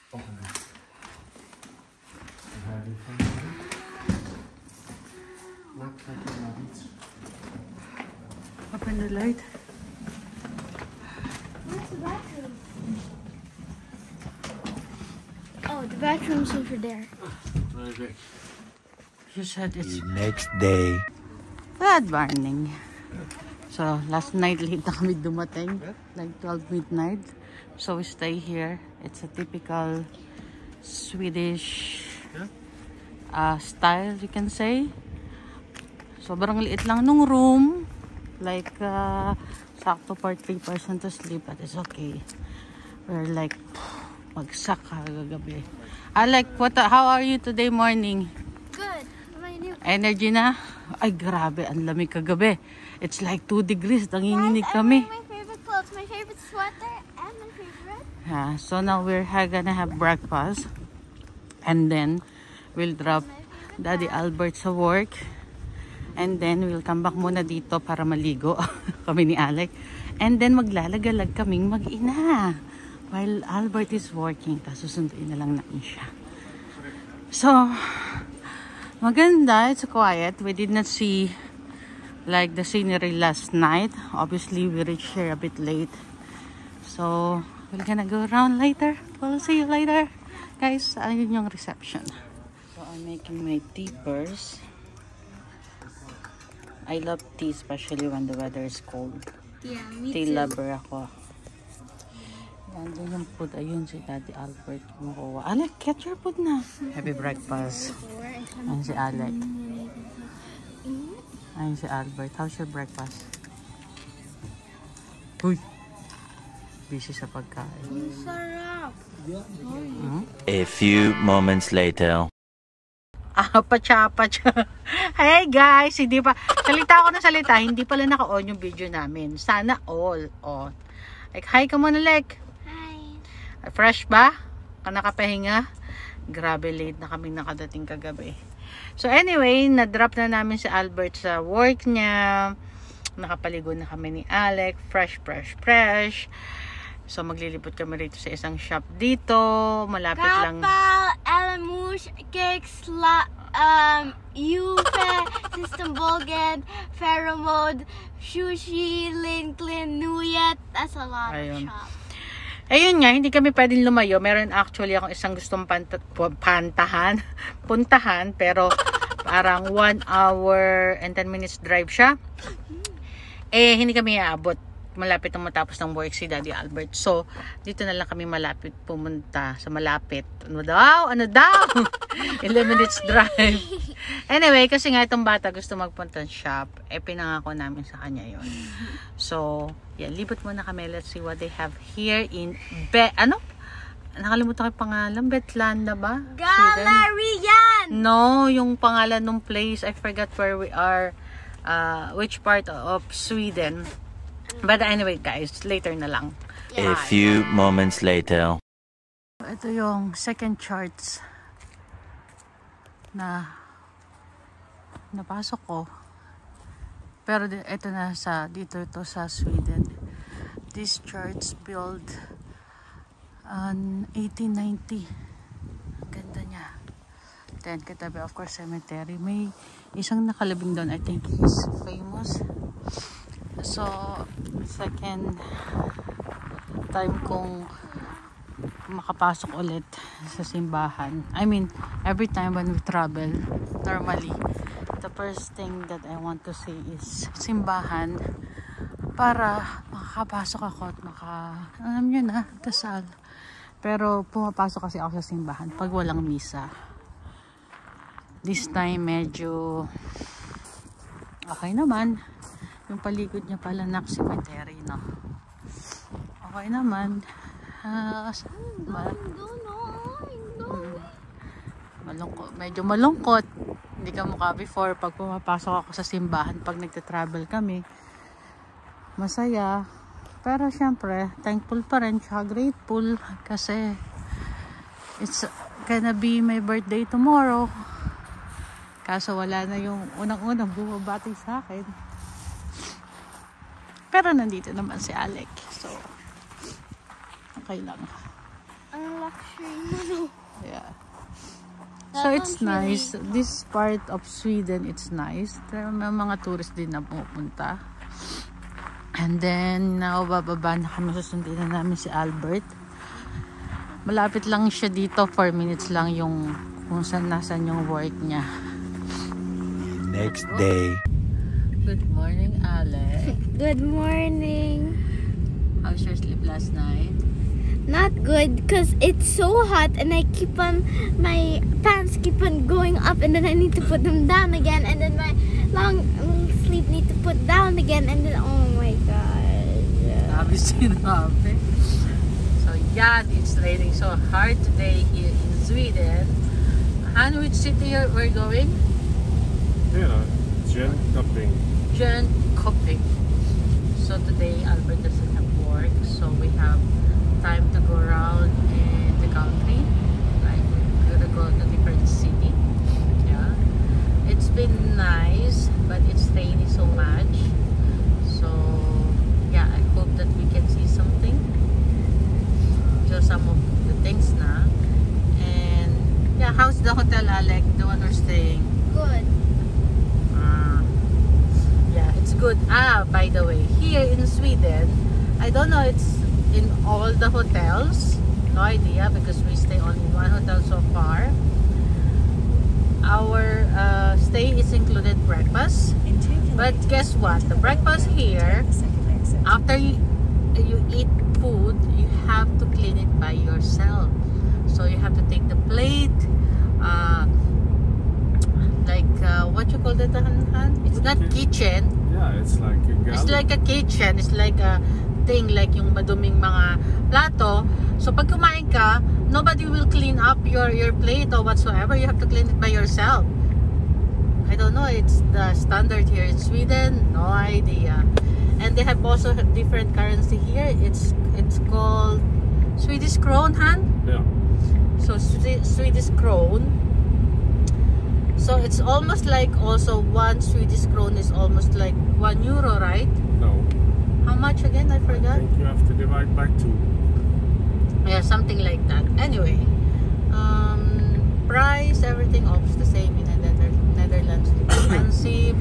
Open the light. Where's the bathroom? Oh, the bathroom's over there. Okay. You said it's The next day. good morning. So, last night late na kami dumating. Like 12 midnight. So, we stay here. It's a typical Swedish style, you can say. Sobrang liit lang nung room. Like, sakto for 3 person to sleep. But it's okay. We're like, magsak kagabi. How are you today morning? Good. What about you? Energy na? Ay, grabe. Ang lamig kagabi. It's like 2 degrees. Nanginginig Guys, kami. I'm wearing my favorite clothes, my favorite sweater, and my favorite. Yeah, so now we're gonna have breakfast. And then, we'll drop Daddy Albert sa work. And then, we'll come back muna dito para maligo. Kami ni Alec. And then, maglalagalag kaming mag-ina. While Albert is working. Tapos susunduin na lang namin siya. So, maganda. It's quiet. We did not see like the scenery last night. Obviously, we reached here a bit late. So, we're gonna go around later. We'll see you later. Guys, ayun yung reception. So, I'm making my tea first. I love tea, especially when the weather is cold. Yeah, me Tea lover ako. Nandun yung food. Ayun si Daddy Albert. Kumukuha. Alec, get your food na. Happy breakfast. Ayun si Alec. Ayun si Albert. How's your breakfast? Uy! Busy sa pagkain. Sarap. A few moments later. Pacha. Hey guys, hindi pa. Salita ako ng salita. Hindi pala naka-on yung video namin. Sana all on. Like, hi ka muna, Lek. Hi. Fresh ba? Ka nakapahinga? Grabe, late na kami nakadating kagabi. So anyway, na-drop na namin si Albert sa work niya. Nakapaligo na kami ni Alec. Fresh. So maglilipot kami rito sa isang shop dito. Malapit lang. Kapal, Elamush, Cakes, Ufe, System Bolgen, Pheromode, Sushi, Linklin, Nuyet. That's a lot of shops. Ayun nga, hindi kami pwedeng lumayo. Meron actually akong isang gustong puntahan, pero parang 1 hour and 10 minutes drive siya. Hindi kami aabot. Malapit na matapos ng work si Daddy Albert. So, dito na lang kami malapit pumunta sa malapit. Ano daw? 11 minutes drive. Anyway, kasi nga itong bata gusto magpunta ng shop. Pinangako namin sa kanya yon. So, yan. Libot muna kami. Let's see what they have here in nakalimutan ko yung pangalan. Betlanda ba? Galerian! No, yung pangalan ng place. I forgot where we are. Which part of Sweden. But anyway guys, later na lang. A few moments later. Ito yung second charts na napasok ko. Pero ito na dito sa Sweden. These charts built on 1890. Ganda niya. Then katabi of course cemetery. May isang nakalabing doon. I think he's famous. So, second time kong makapasok ulit sa simbahan. I mean, every time when we travel, normally, the first thing that I want to see is simbahan para makakapasok ako at alam nyo na, dasal. Pero pumapasok kasi ako sa simbahan pag walang misa. This time, medyo okay naman. Yung paligid niya pala na cemetery, no? Okay naman. Medyo malungkot. Hindi ka mukha before pag pumapasok ako sa simbahan pag nagta-travel kami. Masaya. Pero syempre, thankful pa rin, tsaka grateful kasi it's gonna be my birthday tomorrow. Kaso wala na yung unang-unang bumabati sa akin. Pero nandito naman si Alec. So, okay lang. Ang luxury. Yeah. So it's nice. This part of Sweden, it's nice. Pero may mga tourist din na pumupunta. And then, now bababa na kami. Susundin na namin si Albert. Malapit lang siya dito. 4 minutes lang yung kung saan nasan yung work niya. Next day. Good morning, Alex. Good morning. How's your sleep last night? Not good because it's so hot and my pants keep on going up and then I need to put them down again and then my long sleeve need to put down again and then oh my god. Sabi sinabi. So yeah, it's raining so hard today here in Sweden. And which city we're going? Jönköping. Jönköping. So today Albert doesn't have work, so we have time to go around in the country. Like we're gonna go to different city. Yeah, it's been nice, but it's rainy so much. So yeah, I hope that we can see something. So some of the things na. And yeah, how's the hotel, Alec? The one we're staying? Good. Yeah, it's good. By the way, here in Sweden, I don't know it's in all the hotels, no idea because we stay only in one hotel so far. Our stay is included breakfast, but guess what? The breakfast here, after you eat food, you have to clean it by yourself. So you have to take the plate, what you call that? It's not kitchen. Yeah, it's like a galley. It's like a kitchen. It's like a thing, like yung maduming mga plato. So pag kumain ka, nobody will clean up your plate or whatsoever. You have to clean it by yourself. I don't know. It's the standard here in Sweden. No idea. And they have also different currency here. It's called Swedish krona, Han? Yeah. So Swedish krona. So it's almost like also 1 Swedish krona is almost like €1, right? No. How much again? I I forgot. think you have to divide by 2. Yeah, something like that. Anyway, price, everything almost the same in the Netherlands. Expensive.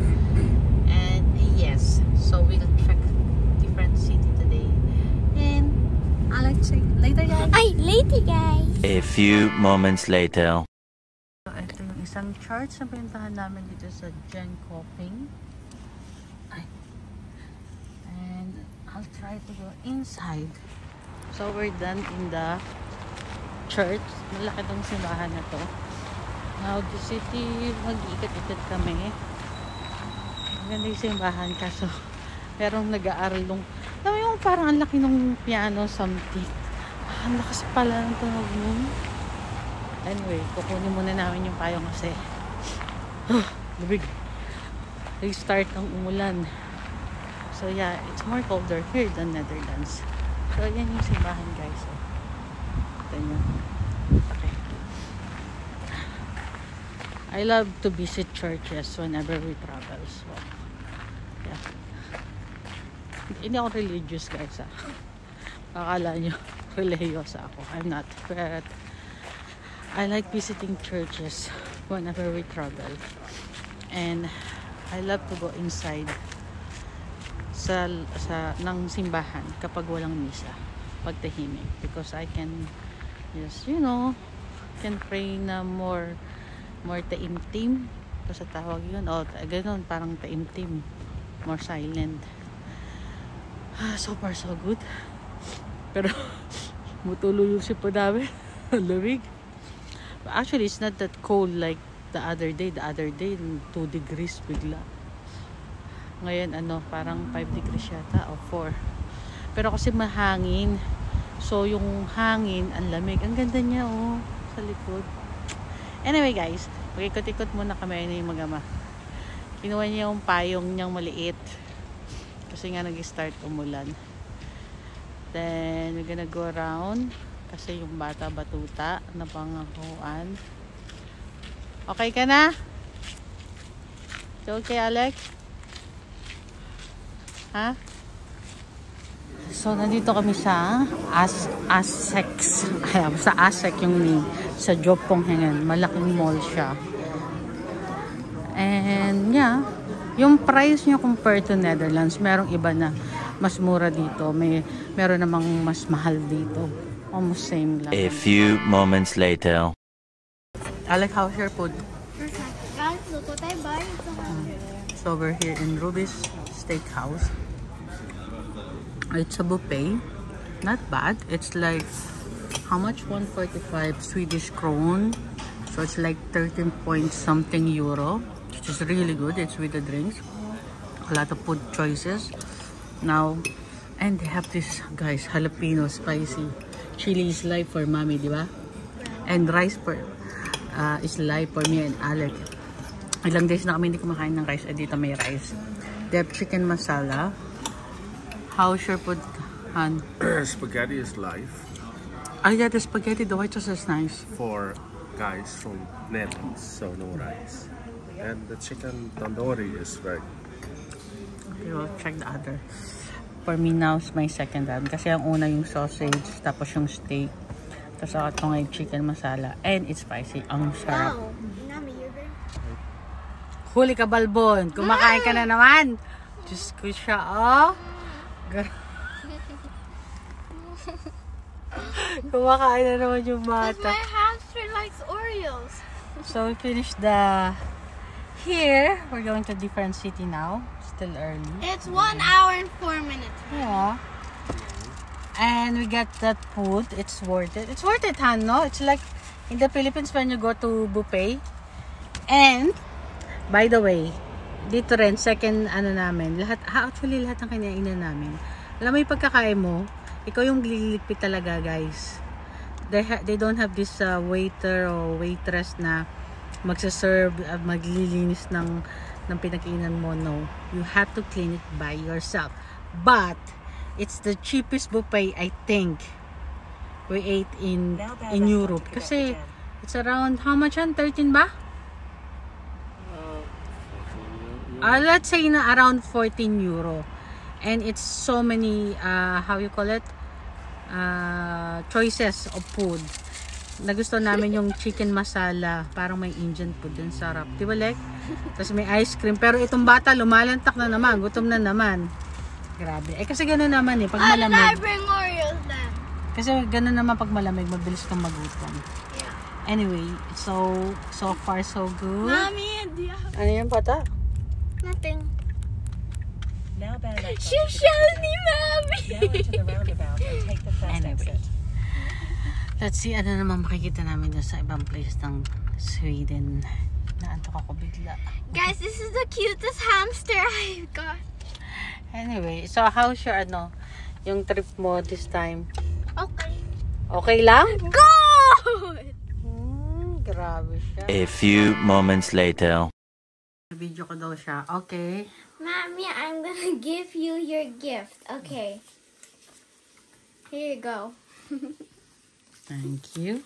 And yes, so we'll check different city today. And I'll like to say later, guys. Ay, later guys. A few moments later. So, ito yung isang church na pinuntahan namin dito sa Jönköping. And I'll try to go inside. So we're done in the church. Malaki tong simbahan na to. Now the city, mag-iikot-ikot kami. Maganda yung simbahan kaso merong nag-aaral nung, alam mo yung parang ang laki ng piano something. Ang lakas pala ng tunog nun. Anyway, kukunin muna namin yung payong kasi labig. Restart ng umulan. So yeah, it's more colder here than Netherlands. So yan yung simbahan, guys. So, ito nyo. Okay. I love to visit churches whenever we travel. So yeah. Hindi ako religious, guys. Akala nyo religyosa ako. I'm not. But I like visiting churches whenever we travel. And I love to go inside sa ng simbahan kapag walang misa, pagtahimik, because I can just, you know, can pray na more taimtim pa sa tawag yun, o ganun, parang taimtim, more silent. So far so good, pero mutulo yung sipo namin. Lamig. Actually it's not that cold like the other day 2 degrees bigla. Ngayon parang 5 degrees yata o 4. Pero kasi mahangin. So yung hangin, ang lamig. Ang ganda niya sa likod. Anyway guys, mag-ikot-ikot muna kami na yung mag-ama. Kinuha niya yung payong niyang maliit. Kasi nga nag-start umulan. Then we're gonna go around. Kasi yung bata batuta na pangakuan. Okay ka na? Okay, Alex? Ha? So, nandito kami sa Asex. Ay, sa Asek yung name. Sa Joponghengan. Malaking mall siya. And, yeah. Yung price niya compared to Netherlands, merong iba na mas mura dito. Meron namang mas mahal dito. Almost same lang. A few moments later. Alec, how's your food? Guys, look what I buy. So, we're here in Ruby's Steakhouse. It's a buffet. Not bad. It's like, how much? 145 Swedish kron. So it's like 13 point something euro. Which is really good. It's with the drinks. A lot of food choices. Now, and they have this, guys, jalapeno spicy. Chili is life for mommy, di ba? And rice is life for me and Alec. Ilang days na kami hindi kumakain ng rice. Dito may rice. They have chicken masala. How's your food, Han? Spaghetti is life Oh yeah, the spaghetti, the white sauce is nice. for guys from Netherlands, so no rice. And the chicken tandoori is very Okay, we'll check the other. For me now, it's my second time. Kasi ang una yung sausage, tapos yung steak. Tapos ako ito ngayon chicken masala. And it's spicy. Ang sarap. Wow. Nami, you're very... Huli ka, Balbon. Kumakain ka na naman. Diyos ko siya, oh. Kumakain na naman yung Because bata. my hamster likes Oreos. So we finished the... Here, we're going to a different city now. Still early. It's 1 hour and 4 minutes. Yeah. And we got that food. It's worth it. It's worth it, Han, no? It's like in the Philippines when you go to buffet. And, by the way, dito rin, second ano namin, actually lahat ng kinainan namin. Alam mo yung pagkakain mo, ikaw yung liligpit talaga, guys. They don't have this waiter or waitress na magsaserve, maglilinis ng pinagkainan mo. No. You have to clean it by yourself. But, it's the cheapest buffet, I think, we ate in Europe. Kasi, it's around, how much yan? 13 ba? Let's say na around 14 euro. And it's so many, how you call it? Choices of food. Nagustuhan namin yung chicken masala. Parang may Indian food din. Sarap. Diba, Lek? Tapos may ice cream. Pero itong bata, lumalantak na naman. Gutom na naman. Grabe. Kasi gano'n naman eh. Pag I malamig. bring Oreos then. Kasi gano'n naman pag malamig. Mabilis kang magutom. Yeah. Anyway, so far so good. Mommy, Ano yan, bata? nothing. Now bear left She shows me, Mommy. now into the roundabout and take the first Anyway. exit. Let's see, ano naman makikita namin dun sa ibang place ng Sweden. Naantok ako bigla. Guys, this is the cutest hamster I've got. Anyway, so how's your yung trip mo this time? Okay. Okay lang? Good! Grabe siya. A few moments later. Video ko daw siya. Okay. Mommy, I'm gonna give you your gift. Okay. Here you go. Thank you.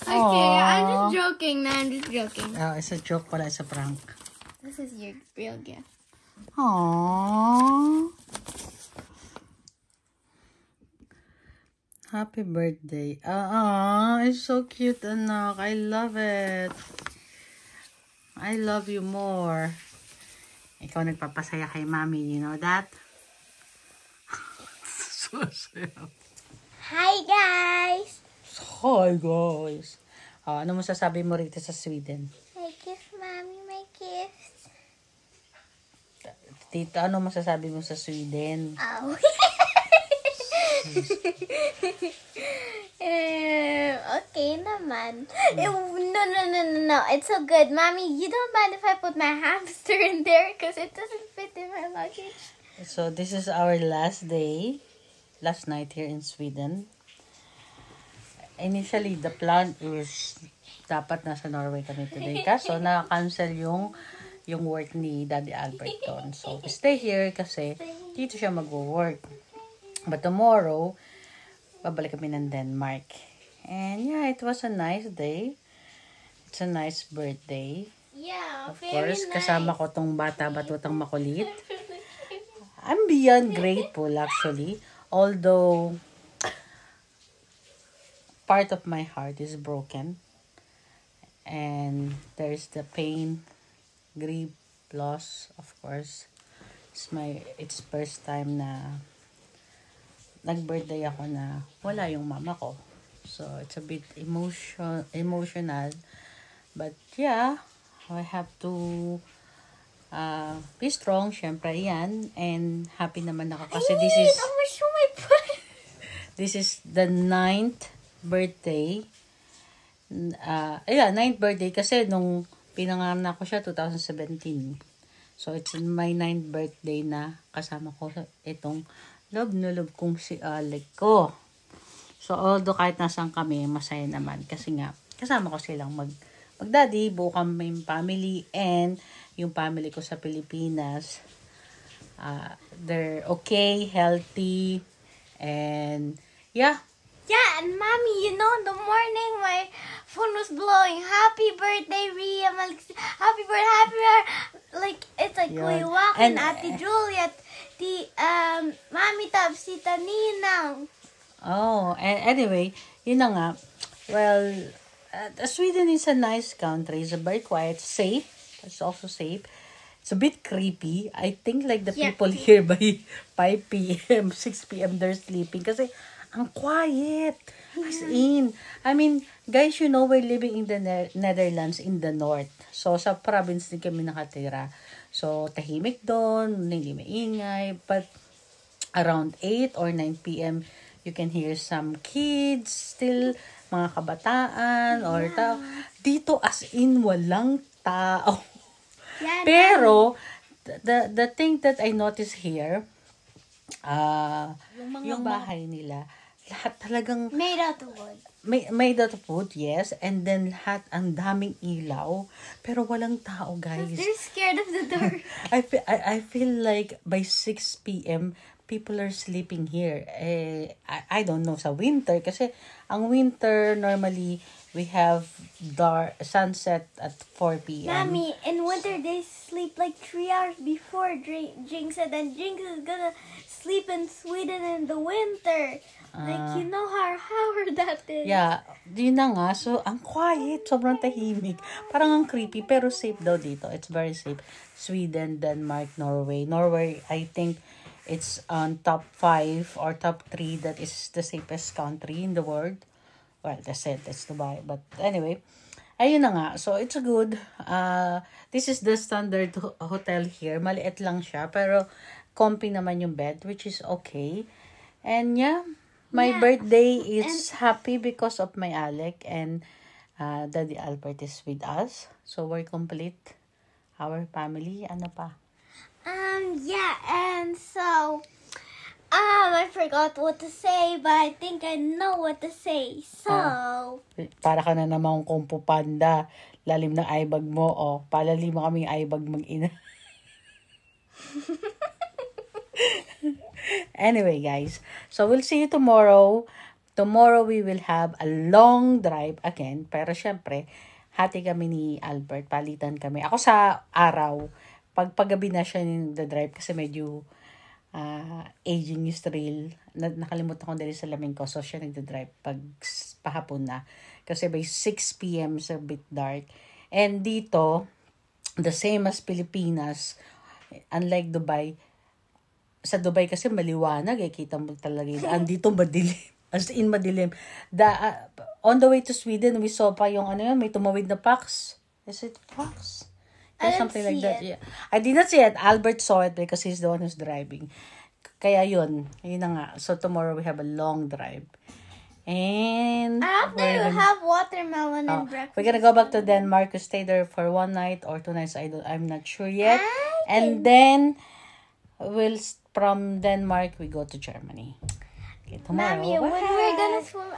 Okay, I'm just joking. No, I'm just joking. It's a joke pala, it's a prank. This is your real gift. Aww. Happy birthday. It's so cute, anak. I love it. I love you more. Ikaw nagpapasaya kay mami, you know that? So sad. Hi, guys. Hi, guys. Ano masasabi mo rito sa Sweden? I give Mommy my gifts. Tito, ano masasabi mo sa Sweden? Oh. Okay naman. No. It's so good. Mommy, you don't mind if I put my hamster in there because it doesn't fit in my luggage? So, this is our last night here in Sweden. Initially, the plan is dapat nasa Norway kami today. Kaso, na-cancel yung work ni Daddy Albert doon. So, we stay here kasi dito siya mag-work. But tomorrow, babalik kami ng Denmark. And yeah, it was a nice day. It's a nice birthday. Yeah, Of very course, nice. kasama ko tong bata batutang makulit. I'm beyond grateful actually. Although, part of my heart is broken. And there's the pain, grief, loss, of course. It's first time na nag-birthday ako na wala yung mama ko. So, it's a bit emotional. But yeah, I have to be strong. Syempre yan. And happy naman ako kasi I'm gonna show my butt. this is the 9th birthday. 9th birthday kasi nung pinanganak ko siya 2017. So, it's my 9th birthday na kasama ko itong love na love kong si Alec ko. So, although kahit nasaan kami, masaya naman. Kasi nga, kasama ko silang mag-daddy, buo kami yung family, and yung family ko sa Pilipinas. They're okay, healthy, and yeah. Yeah, and Mommy, you know, in the morning my phone was blowing. Happy birthday, Ria. Happy birthday. Like, it's like Yeah. we walking And, Ate Juliet. The, Mommy Tapsita Ninang. Oh, anyway, yun na nga. Well, Sweden is a nice country. It's very quiet, safe. It's also safe. It's a bit creepy. I think like the Yeah. people here by 5 p.m., 6 p.m. they're sleeping kasi ang quiet. As in, I mean, guys, you know, we're living in the Netherlands in the north. So, sa province din kami nakatira. So, tahimik doon, hindi maingay. But, around 8 or 9 p.m., you can hear some kids still, mga kabataan, or tao. Dito, as in, walang tao. Yeah, Pero, the thing that I notice here, yung bahay nila, lahat talagang made out of wood. made out of wood, yes. And then lahat, ang daming ilaw. Pero walang tao, guys. They're scared of the dark. I feel like by 6 p.m., people are sleeping here. I don't know, sa winter. Kasi ang winter, normally, we have sunset at 4 p.m. Mommy, in winter they sleep like 3 hours before Jinx said, and Jinx is gonna sleep in Sweden in the winter. Like, you know how hard that is. Yeah, yun na nga. So, ang quiet. Sobrang tahimik. Parang ang creepy, pero safe daw dito. It's very safe. Sweden, Denmark, Norway. Norway, I think, it's on top 5 or top 3 that is the safest country in the world. Well, that's it. That's Dubai. But anyway, ayun na nga. So, it's good. This is the standard hotel here. Maliit lang siya. Pero, comfy naman yung bed, which is okay. And yeah, my birthday is happy because of my Alec. And Daddy Albert is with us. So, we're complete. Our family. Ano pa? Yeah, and so, I forgot what to say, but I think I know what to say. So, Para ka na namang Kung Fu Panda. Lalim ng eyebag mo. O, palalim mo kaming eyebag mag-ina. Anyway, guys. So, we'll see you tomorrow. Tomorrow, we will have a long drive again. Pero, syempre, hati kami ni Albert. Palitan kami. Ako sa araw. Paggabi na siya yung drive kasi medyo aging yung trail. Nakalimutan ko dali sa lamin ko. So, siya nagda-drive pag pahapon na. Kasi by 6 p.m. is a bit dark. And dito, the same as Pilipinas, unlike Dubai, sa Dubai kasi maliwanag eh. Kita mo talaga yun. Andito madilim. As in madilim. On the way to Sweden, we saw pa yung may tumawid na fox. Is it fox? I didn't Something like see that. it. Yeah. I did not see it. Albert saw it because he's the one who's driving. Kaya yun na nga. So tomorrow we have a long drive. And after you have watermelon and breakfast. we're gonna go back to Denmark to stay there for 1 night or 2 nights. I'm not sure yet. And then from Denmark we go to Germany. Okay, tomorrow. Mommy, when we're gonna swim,